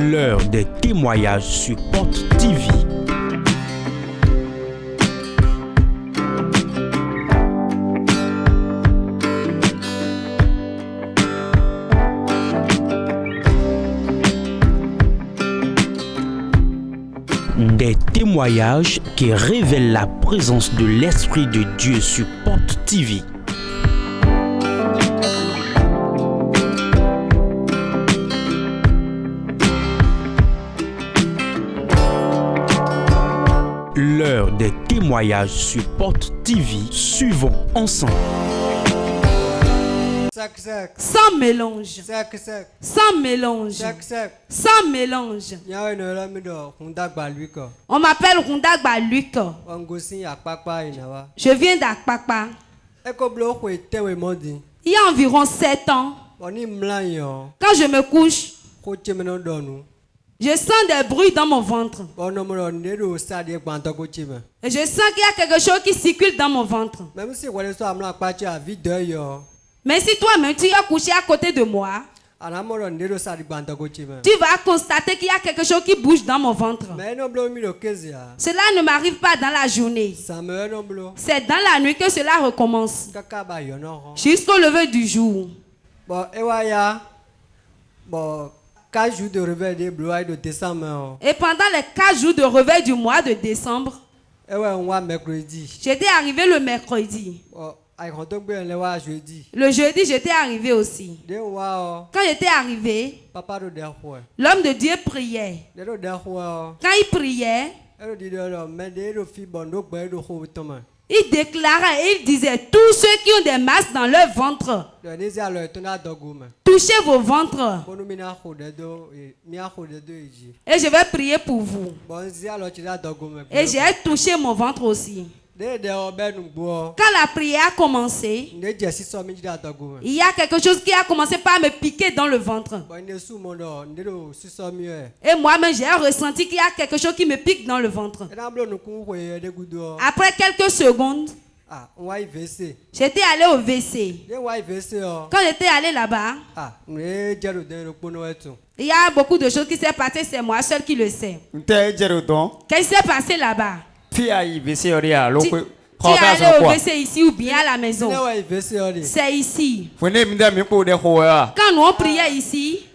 L'heure des témoignages sur Porte TV. Des témoignages qui révèlent la présence de l'Esprit de Dieu sur Porte TV. L'heure des témoignages sur Porte TV. Suivons ensemble. Sans mélange. Sans mélange. Sans mélange. On m'appelle Rundagba Luc. Je viens d'Akpakpa. Il y a environ 7 ans, quand je me couche, je sens des bruits dans mon ventre. Et je sens qu'il y a quelque chose qui circule dans mon ventre. Mais si toi-même tu es couché à côté de moi, tu vas constater qu'il y a quelque chose qui bouge dans mon ventre. Cela ne m'arrive pas dans la journée. C'est dans la nuit que cela recommence. Jusqu'au lever du jour. 4 jours de réveil de décembre. Et pendant les 4 jours de réveil du mois de décembre, j'étais arrivé le mercredi. Le jeudi, j'étais arrivé aussi. Quand j'étais arrivé, l'homme de Dieu priait. Quand il priait, il déclarait et il disait: tous ceux qui ont des masses dans leur ventre, touchez vos ventres. Et je vais prier pour vous. Et j'ai touché mon ventre aussi. Quand la prière a commencé, il y a quelque chose qui a commencé par me piquer dans le ventre. Et moi-même, j'ai ressenti qu'il y a quelque chose qui me pique dans le ventre. Après quelques secondes, j'étais allé au WC. Quand j'étais allé là-bas, il y a beaucoup de choses qui s'est passées, c'est moi seul qui le sais. Qu'est-ce qui s'est passé là-bas? Tu es allé au WC ici ou bien à la maison? C'est ici. Quand nous on priait ici,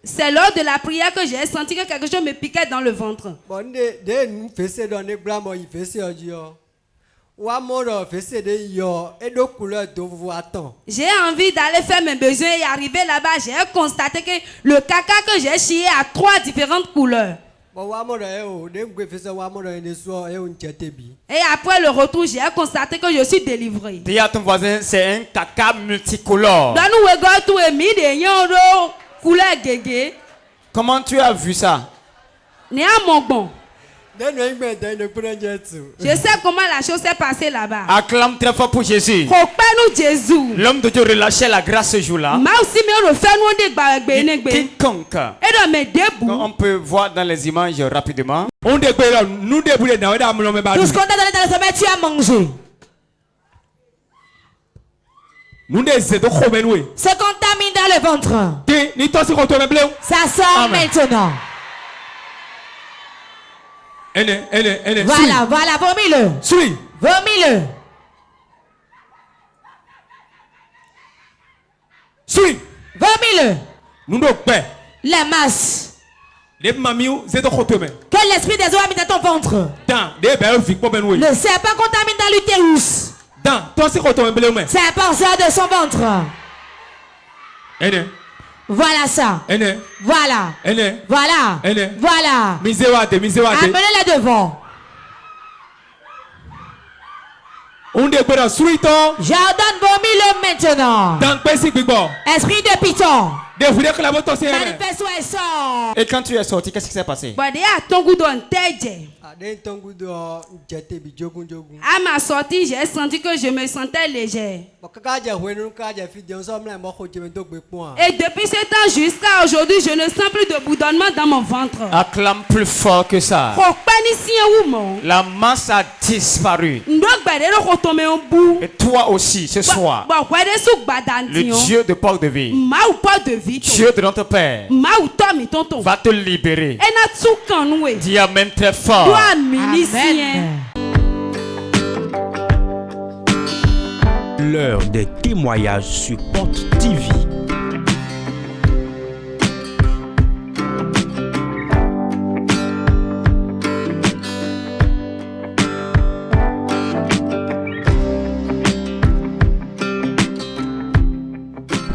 c'est lors de la prière que j'ai senti que quelque chose me piquait dans le ventre. J'ai envie d'aller faire mes besoins et arriver là-bas, j'ai constaté que le caca que j'ai chié a 3 différentes couleurs. Et après le retour, j'ai constaté que je suis délivré. Dis à ton voisin, c'est un caca multicolore. Comment tu as vu ça? Je sais comment la chose s'est passée là-bas. Acclame très fort pour Jésus. L'homme de Dieu relâchait la grâce ce jour-là. Quiconque. On peut voir dans les images rapidement. Tout ce qu'on t'a donné dans le sommet, tu as mangé. Ce qu'on t'a mis dans le ventre, ça sort maintenant. Voilà, vomis-le. Vomis-le. Vomis-le. La masse que l'esprit des eaux a mis dans ton ventre. Le serpent qu'on t'a mis dans l'utérus. Serpent sort de son ventre. Voilà ça. Voilà. Voilà. Voilà. Amenez-la devant. J'ordonne vomir-le maintenant. Esprit de python. Manifeste-toi et sors. Et quand tu es sorti, qu'est-ce qui s'est passé? À ma sortie, j'ai senti que je me sentais légère. Et depuis ce temps jusqu'à aujourd'hui, je ne sens plus de bourdonnement dans mon ventre. Acclame plus fort que ça. La masse a disparu. Et toi aussi, ce soir, le Dieu de Porte de Vie Dieu de notre Père va te libérer. Dis amen très fort. Amen. L'heure des témoignages sur Porte TV.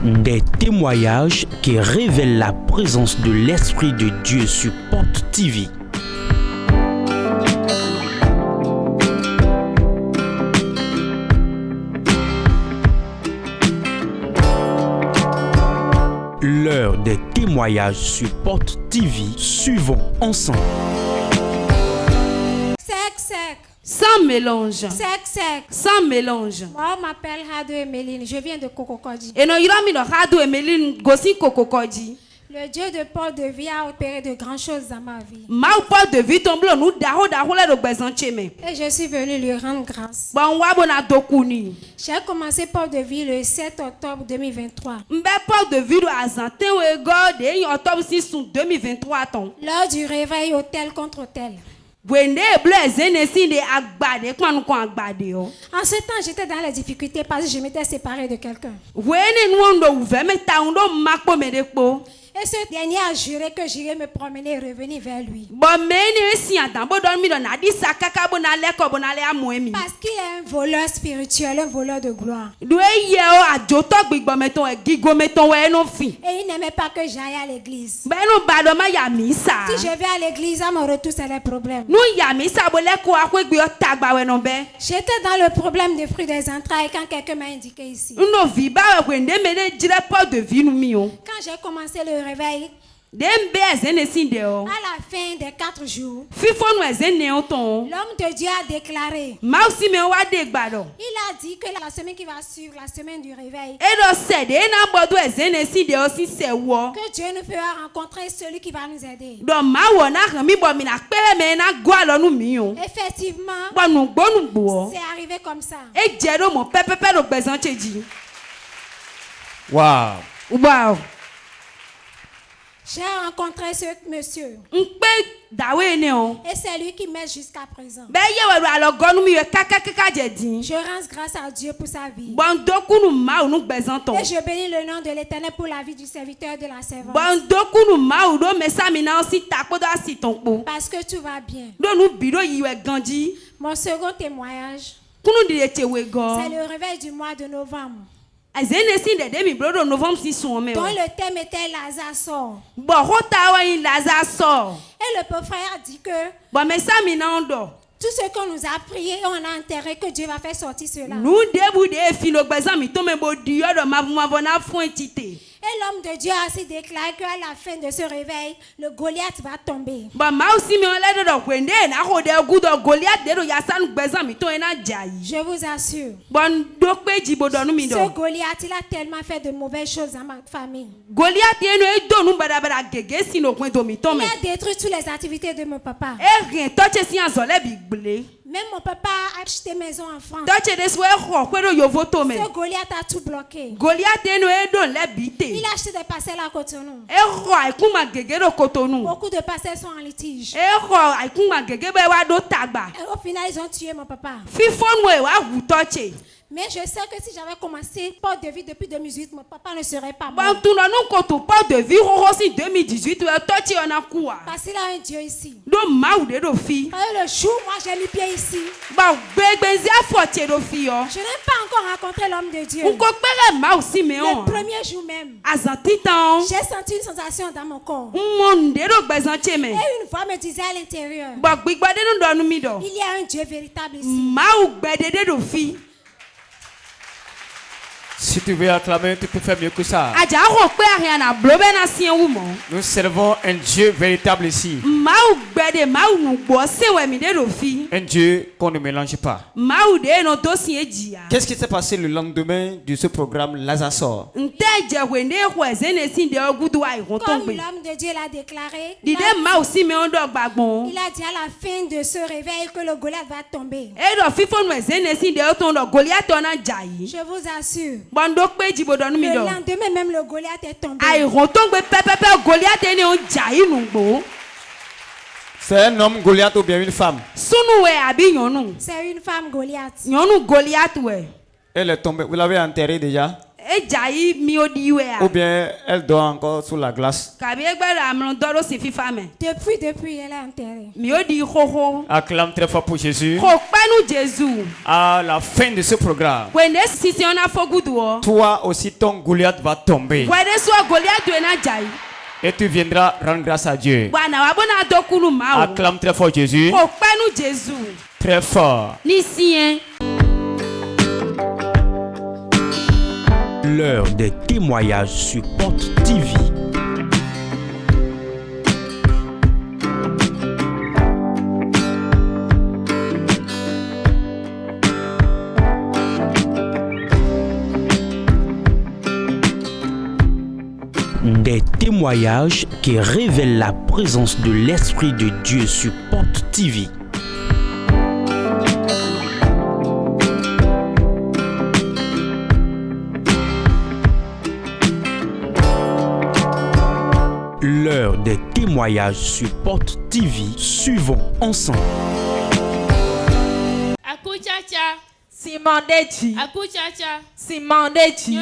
Des témoignages qui révèlent la présence de l'Esprit de Dieu sur Porte TV. L'heure des témoignages sur Porte TV. Suivons ensemble. Sec. Sans mélange. Sec. Sans mélange. Moi, on m'appelle Hado Emeline. Je viens de Kokokodi. Et non, il a mis le Hado Emeline Gossi Kokokodi. Le Dieu de Paul de vie a opéré de grandes choses dans ma vie. Paul de vie tombe nous et je suis venue lui rendre grâce. J'ai commencé Paul de vie le 7 octobre 2023. Paul de vie octobre 2023. Lors du réveil hôtel contre hôtel. En ce temps, j'étais dans la difficulté parce que je m'étais séparée de quelqu'un. Et ce dernier a juré que j'irais me promener et revenir vers lui. Parce qu'il est un voleur spirituel, un voleur de gloire. Et il n'aimait pas que j'aille à l'église. Si je vais à l'église, à mon retour, c'est les problèmes. J'étais dans le problème des fruits des entrailles quand quelqu'un m'a indiqué ici. Quand j'ai commencé le réveil, à la fin des 4 jours, l'homme de Dieu a déclaré, il a dit que la semaine qui va suivre, la semaine du réveil, que Dieu nous fera rencontrer celui qui va nous aider. Effectivement, c'est arrivé comme ça. Wow. J'ai rencontré ce monsieur. Et c'est lui qui m'aide jusqu'à présent. Je rends grâce à Dieu pour sa vie. Et je bénis le nom de l'Éternel pour la vie du serviteur de la servante. Parce que tout va bien. Mon second témoignage, c'est le réveil du mois de novembre. Dont le thème était Lazare sort. Et le pauvre frère a dit que tout ce qu'on nous a prié, on a intérêt que Dieu va faire sortir cela. Et l'homme de Dieu a aussi déclaré qu'à la fin de ce réveil, le Goliath va tomber. Je vous assure, ce Goliath, il a tellement fait de mauvaises choses dans ma famille. Il a détruit toutes les activités de mon papa. Même mon papa a acheté maison en France. Ce Goliath a tout bloqué. Il a acheté des parcelles à Cotonou. Beaucoup de parcelles sont en litige. Et au final, ils ont tué mon papa. Mais je sais que si j'avais commencé Porte de vie depuis 2018, mon papa ne serait pas mort. Parce qu'il a un Dieu ici. Le jour, moi j'ai mis pied ici. Je n'ai pas encore rencontré l'homme de Dieu. Le premier jour même, j'ai senti une sensation dans mon corps. Et une voix me disait à l'intérieur, il y a un Dieu véritable ici. Si tu veux acclamer, tu peux faire mieux que ça. Nous servons un Dieu véritable ici. Un Dieu qu'on ne mélange pas. Qu'est-ce qui s'est passé le lendemain de ce programme Lazare sort? Comme l'homme de Dieu l'a déclaré, il a dit à la fin de ce réveil que le Goliath va tomber. Je vous assure, Le lendemain même le Goliath est tombé. C'est un homme Goliath ou bien une femme? C'est une femme Goliath. Elle est tombée. Vous l'avez enterrée déjà? Ou bien elle dort encore sous la glace? Depuis, elle est enterrée. Acclame très fort pour Jésus. À la fin de ce programme, toi aussi ton Goliath va tomber. Et tu viendras rendre grâce à Dieu. Acclame très fort Jésus. Très fort. L'heure des témoignages sur Porte TV. Des témoignages qui révèlent la présence de l'Esprit de Dieu sur Porte TV. L'heure des témoignages sur Porte TV. Suivons ensemble. Akuchacha. Simandechi. Akuchacha. Simandechi.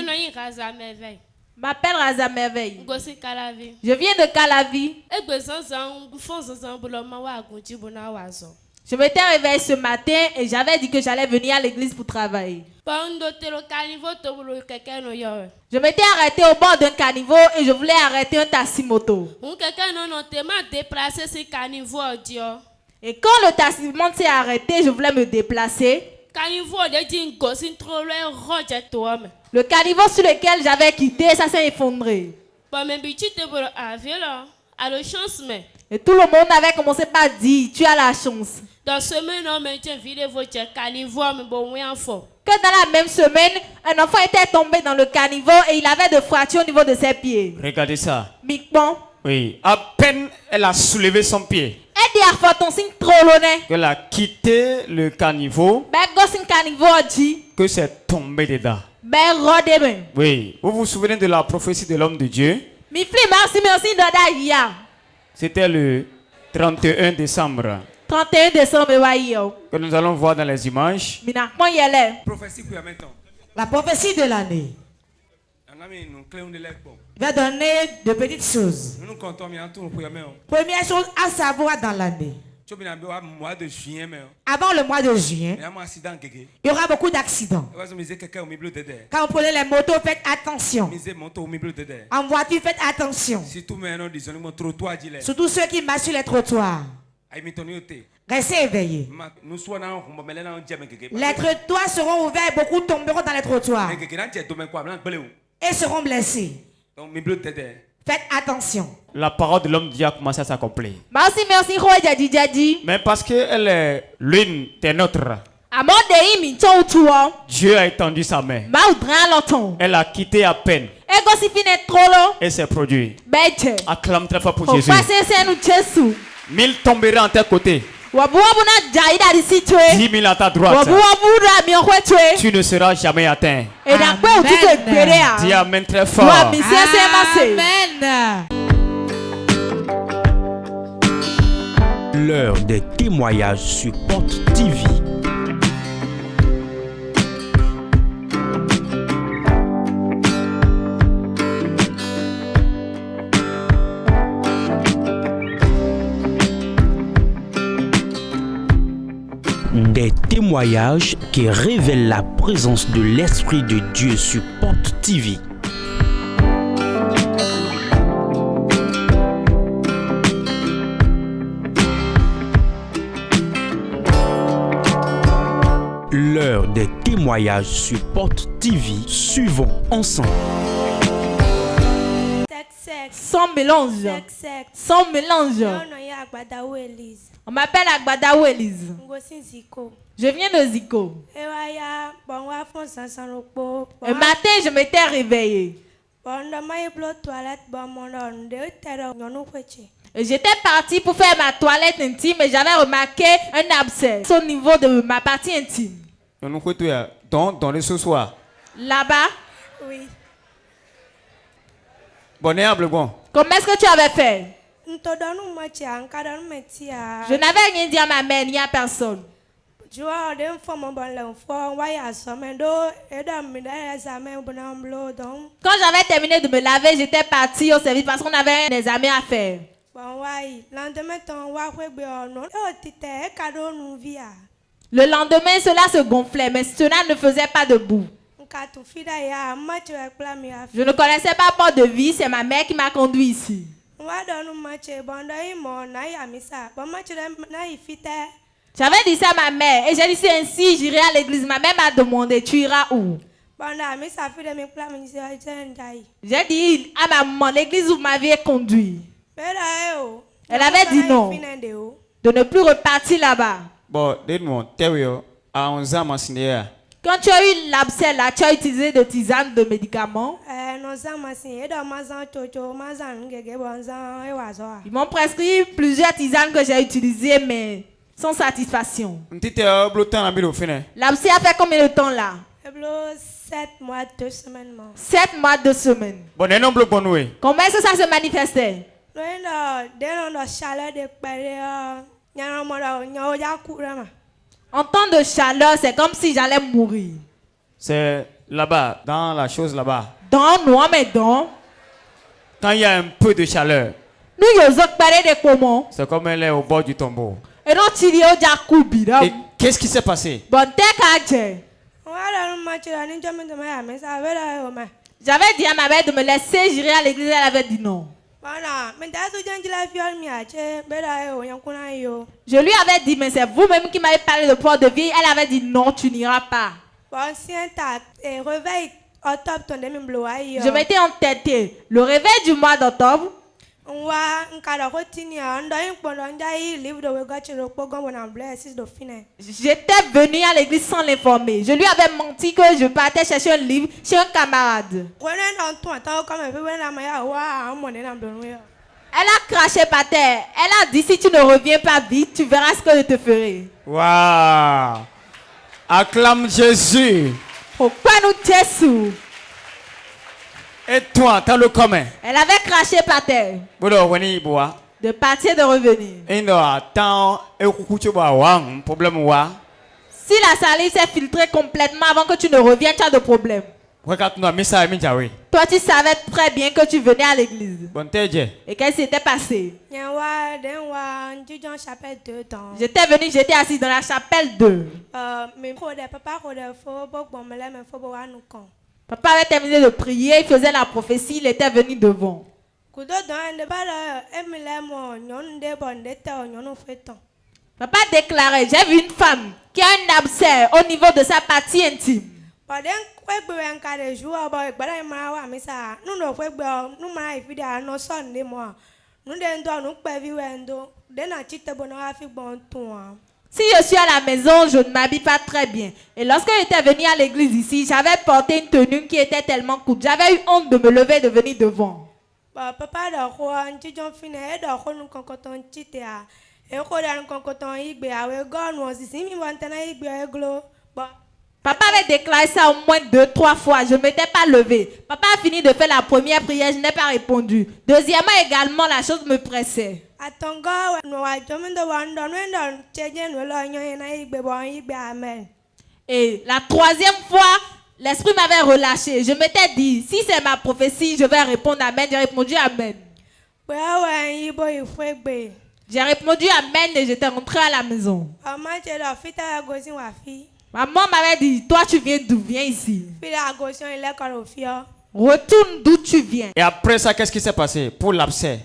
M'appelle Raza Merveille. Je viens de Calavi. Je m'étais réveillée ce matin et j'avais dit que j'allais venir à l'église pour travailler. Je m'étais arrêtée au bord d'un caniveau et je voulais arrêter un taxi-moto. Et quand le taxi-moto s'est arrêté, je voulais me déplacer. Le caniveau sur lequel j'avais quitté, ça s'est effondré. Et tout le monde avait commencé par dire, tu as la chance. Que dans la même semaine, un enfant était tombé dans le caniveau et il avait des fractures au niveau de ses pieds. Regardez ça. Bon. Oui, à peine elle a soulevé son pied. Elle a quitté le caniveau. Que c'est tombé dedans. Oui, vous vous souvenez de la prophétie de l'homme de Dieu? C'était le 31 décembre. 31 décembre, que nous allons voir dans les images. La prophétie de l'année va donner de petites choses. Première chose à savoir dans l'année. Avant le mois de juin, il y aura beaucoup d'accidents. Quand vous prenez les motos, faites attention. En voiture, faites attention. Surtout ceux qui marchent sur les trottoirs. Restez éveillés. Les trottoirs seront ouverts et beaucoup tomberont dans les trottoirs et seront blessés. Faites attention. La parole de l'homme de Dieu a commencé à s'accomplir. Merci. Mais parce qu'elle est l'une des nôtres, Dieu a étendu sa main. Elle a quitté à peine. Et s'est produit. Acclame très fort pour Jésus. 1000 tomberaient en tes côtés. 10 000 à ta droite. Tu ne seras jamais atteint. Amen. Dis amen très fort. Amen. L'heure des témoignages sur Porte TV. Des témoignages qui révèlent la présence de l'Esprit de Dieu sur Porte TV. L'heure des témoignages sur Porte TV. Suivons ensemble. Sans mélange. Sans mélange. On m'appelle Agbadaou Elise. Je viens de Zico. Un matin, je m'étais réveillée. J'étais partie pour faire ma toilette intime et j'avais remarqué un abcès au niveau de ma partie intime. Dans ce soir. Là-bas. Oui. Bon, comment est-ce que tu avais fait? Je n'avais rien dit à ma mère ni à personne. Quand j'avais terminé de me laver, j'étais partie au service parce qu'on avait des amis à faire. Le lendemain, cela se gonflait, mais cela ne faisait pas de boue. Je ne connaissais pas Port de Vie, c'est ma mère qui m'a conduit ici. J'avais dit ça à ma mère et j'ai dit c'est ainsi, j'irai à l'église. Ma mère m'a demandé, tu iras où? J'ai dit à ma maman, l'église où vous m'aviez conduit. Elle avait dit non, de ne plus repartir là-bas. Bon, quand tu as eu l'abcès là, tu as utilisé de tisanes, de médicaments. Ils m'ont prescrit plusieurs tisanes que j'ai utilisées, mais sans satisfaction. L'abcès a fait combien de temps là? 7 mois, 2 semaines. 7 mois, 2 semaines. Comment est-ce que ça se manifestait? En temps de chaleur, c'est comme si j'allais mourir. C'est là-bas, dans la chose là-bas. Dans nous, mais dans. Quand il y a un peu de chaleur, c'est comme elle est au bord du tombeau. Et qu'est-ce qui s'est passé? J'avais dit à ma mère de me laisser, j'irai à l'église, elle avait dit non. Je lui avais dit, mais c'est vous-même qui m'avez parlé de Port de Vie. Elle avait dit non, tu n'iras pas. Je m'étais entêtée. Le réveil du mois d'octobre, j'étais venue à l'église sans l'informer. Je lui avais menti que je partais chercher un livre chez un camarade. Elle a craché par terre. Elle a dit, si tu ne reviens pas vite, tu verras ce que je te ferai. Waouh! Acclame Jésus. Pourquoi nous Jésus? Et toi, t'as le commun. Elle avait craché par terre. De partir, de revenir. Si la salive s'est filtrée complètement avant que tu ne reviennes, tu as de problèmes. Toi, tu savais très bien que tu venais à l'église. Et qu'est-ce qui s'était passé? J'étais venu, j'étais assis dans la chapelle 2. Papa avait terminé de prier, il faisait la prophétie, il était venu devant. Papa déclarait, j'ai vu une femme qui a un abcès au niveau de sa partie intime. Si je suis à la maison, je ne m'habille pas très bien. Et lorsque j'étais venu à l'église ici, j'avais porté une tenue qui était tellement courte. J'avais eu honte de me lever et de venir devant. Papa avait déclaré ça au moins 2-3 fois. Je ne m'étais pas levée. Papa a fini de faire la première prière, je n'ai pas répondu. Deuxièmement, également, la chose me pressait. Et la troisième fois, l'esprit m'avait relâché. Je m'étais dit, si c'est ma prophétie, je vais répondre amen. J'ai répondu amen. J'ai répondu amen et j'étais rentrée à la maison. Maman m'avait dit, toi tu viens d'où? Viens ici. Retourne d'où tu viens. Et après ça, qu'est-ce qui s'est passé pour l'abcès?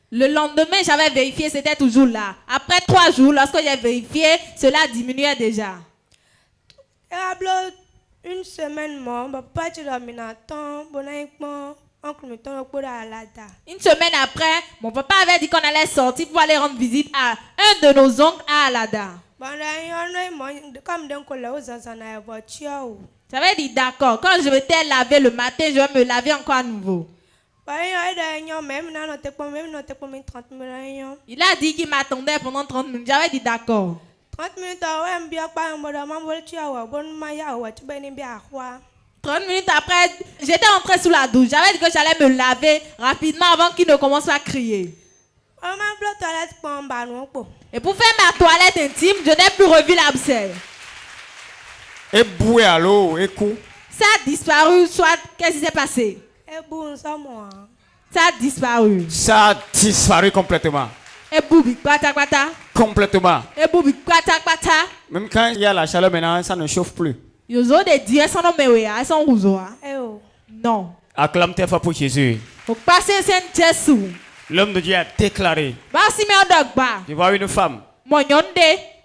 Le lendemain, j'avais vérifié, c'était toujours là. Après 3 jours, lorsque j'ai vérifié, cela diminuait déjà. Une semaine, une semaine après, mon papa avait dit qu'on allait sortir pour aller rendre visite à un de nos oncles à Alada. J'avais dit d'accord, quand je m'étais lavé le matin, je vais me laver encore à nouveau. Il a dit qu'il m'attendait pendant 30 minutes. J'avais dit d'accord. 30 minutes après, j'étais entrée sous la douche. J'avais dit que j'allais me laver rapidement avant qu'il ne commence à crier. Et pour faire ma toilette intime, je n'ai plus revu l'abcès. Et boué à l'eau, et coup. Ça a disparu, soit qu'est-ce qui s'est passé? Ça a disparu. Ça a disparu complètement. Et boubi, kwata kwata. Complètement. Et boubi, kwata kwata. Même quand il y a la chaleur maintenant, ça ne chauffe plus. Yozo de Dieu sont nommés, ils sont rouzoa. Non. Acclame tes fois pour Jésus. Faut passer Saint Jésus. L'homme de Dieu a déclaré. Tu vois une femme.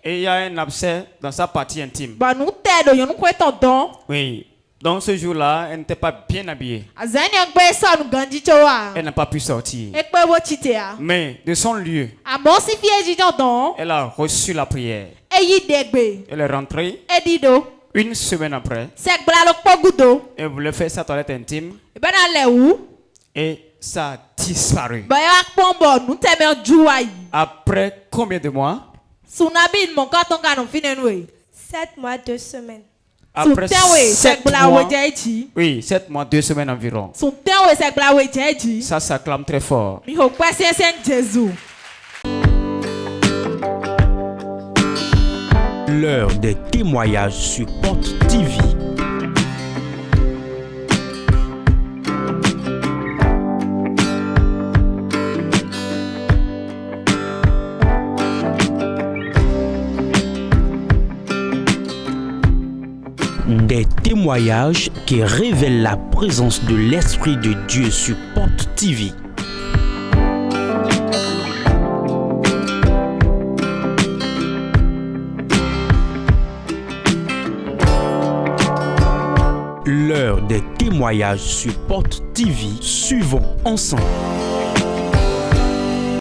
Et il y a un abcès dans sa partie intime. Oui. Donc ce jour-là, elle n'était pas bien habillée. Elle n'a pas pu sortir. Mais de son lieu, elle a reçu la prière. Elle est rentrée. Une semaine après, elle voulait faire sa toilette intime. Et ça a disparu. Après combien de mois? 7 mois, 2 semaines. Après 7 mois, oui, 7 mois, 2 semaines environ. Ça s'acclame très fort. L'heure des témoignages sur Porte TV. Des témoignages qui révèlent la présence de l'Esprit de Dieu sur Porte TV. L'heure des témoignages sur Porte TV. Suivons ensemble.